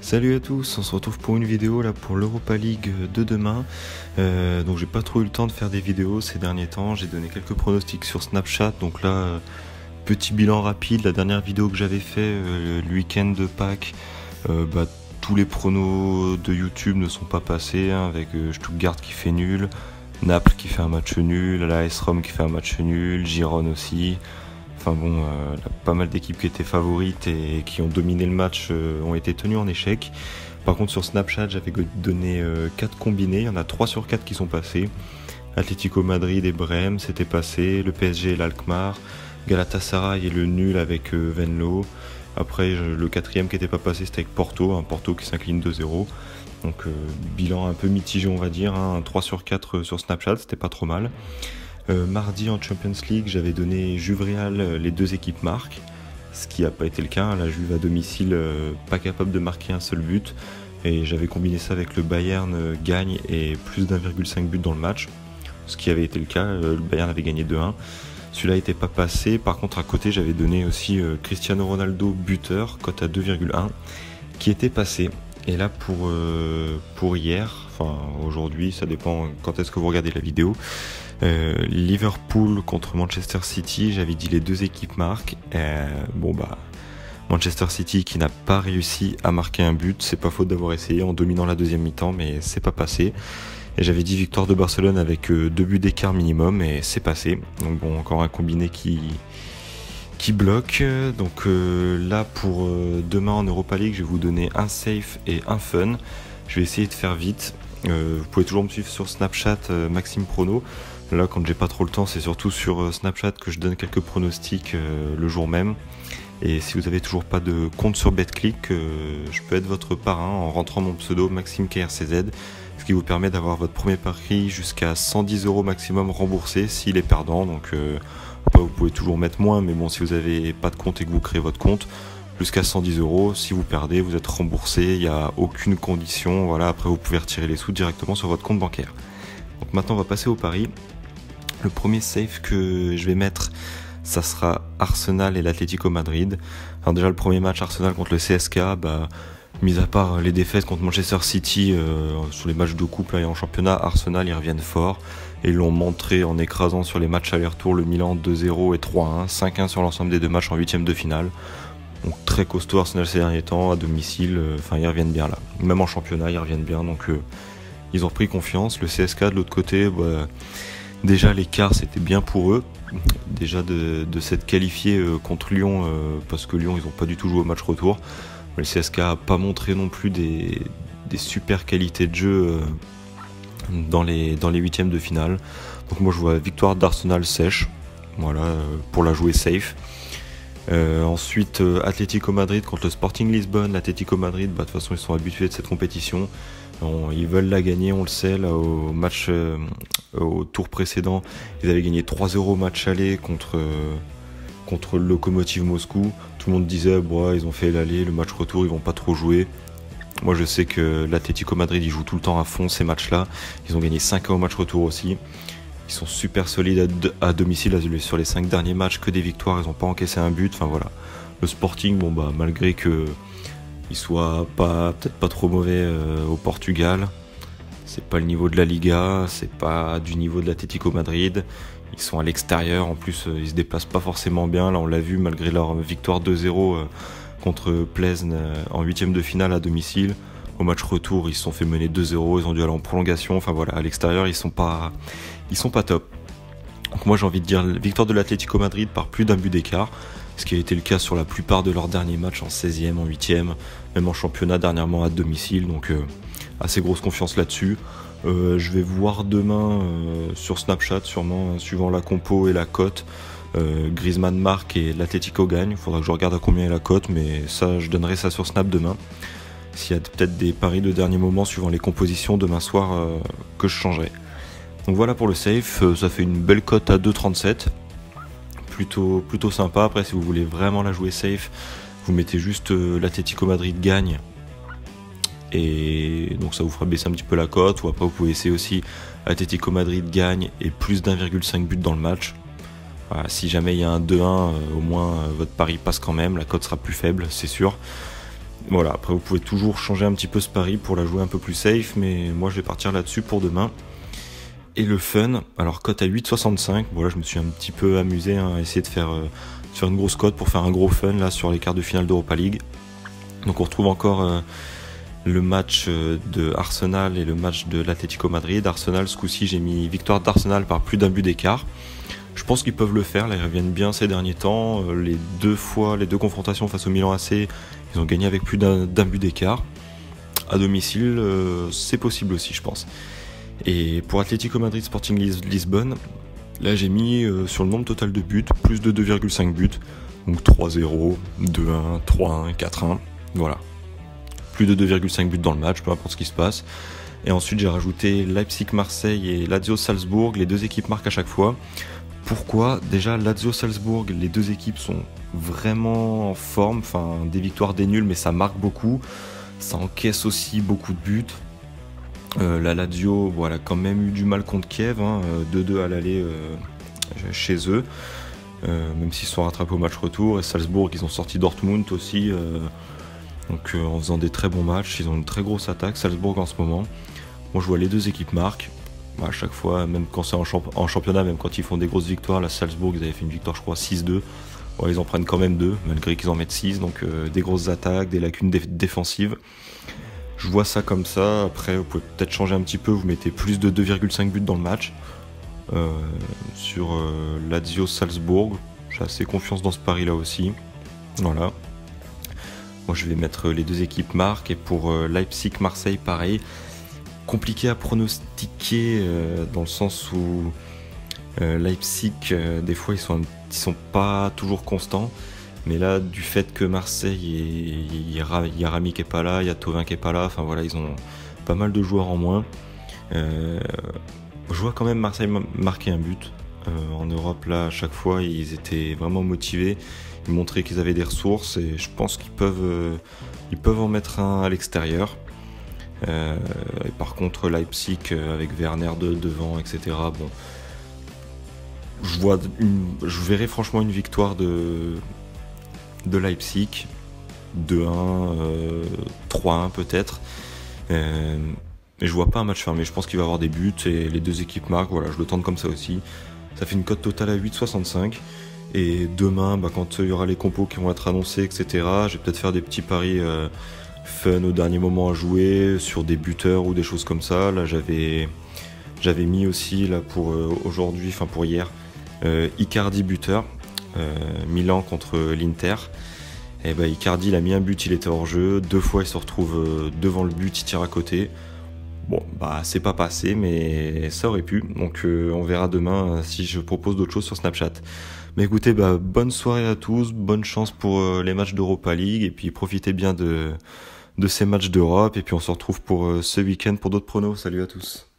Salut à tous, on se retrouve pour une vidéo là pour l'Europa League de demain. Donc j'ai pas trop eu le temps de faire des vidéos ces derniers temps, j'ai donné quelques pronostics sur Snapchat. Donc là, petit bilan rapide, la dernière vidéo que j'avais fait le week-end de Pâques, tous les pronos de YouTube ne sont pas passés, hein, avec Stuttgart qui fait nul, Naples qui fait un match nul, l'AS Rome qui fait un match nul, Girone aussi. Enfin bon, pas mal d'équipes qui étaient favorites et qui ont dominé le match ont été tenues en échec. Par contre sur Snapchat j'avais donné 4 combinés, il y en a 3 sur 4 qui sont passés. Atlético Madrid et Brême c'était passé, le PSG et l'Alkmaar, Galatasaray et le nul avec Venlo. Après le quatrième qui n'était pas passé c'était avec Porto, Porto qui s'incline 2-0. Donc bilan un peu mitigé on va dire, 3 sur 4 sur Snapchat, c'était pas trop mal. Mardi en Champions League, j'avais donné Juve Real, les deux équipes marquent, ce qui n'a pas été le cas. La Juve à domicile, pas capable de marquer un seul but, et j'avais combiné ça avec le Bayern gagne et plus d'1,5 but dans le match, ce qui avait été le cas. Le Bayern avait gagné 2-1. Celui-là n'était pas passé. Par contre, à côté, j'avais donné aussi Cristiano Ronaldo buteur, cote à 2,1, qui était passé. Et là, pour hier, enfin aujourd'hui, ça dépend quand est-ce que vous regardez la vidéo. Liverpool contre Manchester City, j'avais dit les deux équipes marquent. Manchester City qui n'a pas réussi à marquer un but, c'est pas faute d'avoir essayé en dominant la deuxième mi-temps, mais c'est pas passé. Et j'avais dit victoire de Barcelone avec 2 buts d'écart minimum, et c'est passé. Donc bon, encore un combiné qui bloque. Donc là pour demain en Europa League, je vais vous donner un safe et un fun. Je vais essayer de faire vite. Vous pouvez toujours me suivre sur Snapchat, Maxime Prono. Là, quand j'ai pas trop le temps, c'est surtout sur Snapchat que je donne quelques pronostics le jour même. Et si vous avez toujours pas de compte sur BetClick, je peux être votre parrain en rentrant mon pseudo MaximeKRCZ, ce qui vous permet d'avoir votre premier pari jusqu'à 110 € maximum remboursé s'il est perdant. Donc après, vous pouvez toujours mettre moins, mais bon, si vous avez pas de compte et que vous créez votre compte, jusqu'à 110 €, si vous perdez, vous êtes remboursé, il n'y a aucune condition. Voilà, après vous pouvez retirer les sous directement sur votre compte bancaire. Donc maintenant on va passer au pari. Le premier safe que je vais mettre, ça sera Arsenal et l'Atlético Madrid. Alors déjà le premier match Arsenal contre le CSK, mis à part les défaites contre Manchester City sur les matchs de coupe là, et en championnat, Arsenal ils reviennent fort et ils l'ont montré en écrasant sur les matchs aller-retour le Milan 2-0 et 3-1, 5-1 sur l'ensemble des deux matchs en huitième de finale. Donc très costaud Arsenal ces derniers temps à domicile, ils reviennent bien là. Même en championnat ils reviennent bien, donc ils ont repris confiance. Le CSK de l'autre côté, déjà l'écart c'était bien pour eux, déjà de s'être qualifié contre Lyon, parce que Lyon ils n'ont pas du tout joué au match retour. Mais le CSK n'a pas montré non plus des super qualités de jeu dans les huitièmes de finale. Donc moi je vois victoire d'Arsenal sèche, voilà, pour la jouer safe. Ensuite Atlético Madrid contre le Sporting Lisbonne. L'Atlético Madrid, de toute façon ils sont habitués de cette compétition. Ils veulent la gagner, on le sait, là, au match, au tour précédent, ils avaient gagné 3-0 au match aller contre le Lokomotiv Moscou. Tout le monde disait, ils ont fait l'aller, le match retour, ils vont pas trop jouer. Moi je sais que l'Atlético Madrid, ils jouent tout le temps à fond ces matchs-là. Ils ont gagné 5-1 au match retour aussi. Ils sont super solides à domicile, sur les 5 derniers matchs, que des victoires, ils n'ont pas encaissé un but. Enfin voilà. Le Sporting, malgré que il soit peut-être pas trop mauvais au Portugal, c'est pas le niveau de la Liga, c'est pas du niveau de l'Atlético Madrid. Ils sont à l'extérieur, en plus ils se déplacent pas forcément bien. Là on l'a vu, malgré leur victoire 2-0 contre Plzeň en huitième de finale à domicile. Au match retour ils se sont fait mener 2-0, ils ont dû aller en prolongation. Enfin voilà, à l'extérieur ils sont pas top. Donc moi j'ai envie de dire victoire de l'Atlético Madrid par plus d'un but d'écart, ce qui a été le cas sur la plupart de leurs derniers matchs en 16e, en 8e, même en championnat dernièrement à domicile. Donc assez grosse confiance là-dessus. Je vais voir demain sur Snapchat, sûrement, suivant la compo et la cote. Griezmann marque et l'Atlético gagne. Il faudra que je regarde à combien est la cote, mais ça, je donnerai ça sur Snap demain. S'il y a peut-être des paris de dernier moment suivant les compositions demain soir que je changerai. Donc voilà pour le safe, ça fait une belle cote à 2,37. Plutôt sympa. Après, si vous voulez vraiment la jouer safe, vous mettez juste l'Atlético Madrid gagne, et donc ça vous fera baisser un petit peu la cote. Ou après vous pouvez essayer aussi Atlético Madrid gagne et plus d'1,5 but dans le match. Voilà, si jamais il y a un 2-1, au moins votre pari passe quand même, la cote sera plus faible, c'est sûr. Voilà, après vous pouvez toujours changer un petit peu ce pari pour la jouer un peu plus safe, mais moi je vais partir là-dessus pour demain. Et le fun, alors cote à 8,65, bon là je me suis un petit peu amusé à essayer de faire une grosse cote pour faire un gros fun là sur les quarts de finale d'Europa League. Donc on retrouve encore le match de Arsenal et le match de l'Atlético Madrid. Arsenal, ce coup-ci j'ai mis victoire d'Arsenal par plus d'un but d'écart. Je pense qu'ils peuvent le faire, là ils reviennent bien ces derniers temps. Les deux confrontations face au Milan AC, ils ont gagné avec plus d'un but d'écart. À domicile, c'est possible aussi je pense. Et pour Atlético Madrid Sporting Lisbonne, là j'ai mis sur le nombre total de buts, plus de 2,5 buts. Donc 3-0, 2-1, 3-1, 4-1, voilà. Plus de 2,5 buts dans le match, peu importe ce qui se passe. Et ensuite j'ai rajouté Leipzig-Marseille et Lazio-Salzbourg, les deux équipes marquent à chaque fois. Pourquoi ? Déjà Lazio-Salzbourg, les deux équipes sont vraiment en forme, enfin des victoires, des nuls, mais ça marque beaucoup. Ça encaisse aussi beaucoup de buts. La Lazio, voilà, quand même eu du mal contre Kiev, 2-2 à l'aller chez eux, même s'ils se sont rattrapés au match retour. Et Salzbourg, ils ont sorti Dortmund aussi, donc en faisant des très bons matchs. Ils ont une très grosse attaque, Salzbourg en ce moment. Moi je vois les deux équipes marquent. À chaque fois, même quand c'est en championnat, même quand ils font des grosses victoires, la Salzbourg, ils avaient fait une victoire je crois 6-2. Ouais, ils en prennent quand même 2, malgré qu'ils en mettent 6, donc des grosses attaques, des lacunes défensives. Je vois ça comme ça. Après vous pouvez peut-être changer un petit peu, vous mettez plus de 2,5 buts dans le match sur Lazio-Salzbourg. J'ai assez confiance dans ce pari là aussi. Voilà. Moi je vais mettre les deux équipes marques. Et pour Leipzig-Marseille pareil, compliqué à pronostiquer dans le sens où Leipzig des fois ils sont pas toujours constants. Mais là, du fait que Marseille, il y a Rami qui est pas là, il y a Thauvin qui est pas là, enfin voilà, ils ont pas mal de joueurs en moins. Je vois quand même Marseille marquer un but. En Europe, là, à chaque fois, ils étaient vraiment motivés. Ils montraient qu'ils avaient des ressources et je pense qu'ils peuvent en mettre un à l'extérieur. Et par contre, Leipzig, avec Werner devant, etc., bon, je verrais franchement une victoire de Leipzig, 2-1, 3-1 peut-être. Mais je vois pas un match fermé, je pense qu'il va y avoir des buts et les deux équipes marquent, voilà, je le tente comme ça aussi. Ça fait une cote totale à 8,65. Et demain, quand il y aura les compos qui vont être annoncés, etc., je vais peut-être faire des petits paris fun au dernier moment à jouer, sur des buteurs ou des choses comme ça. Là j'avais mis aussi là pour aujourd'hui, enfin pour hier, Icardi buteur. Milan contre l'Inter. Et Icardi il a mis un but, il était hors jeu, 2 fois il se retrouve devant le but, il tire à côté. Bon c'est pas passé mais ça aurait pu, donc on verra demain si je propose d'autres choses sur Snapchat. Mais écoutez, bonne soirée à tous, bonne chance pour les matchs d'Europa League et puis profitez bien de ces matchs d'Europe et puis on se retrouve pour ce week-end pour d'autres pronos. Salut à tous.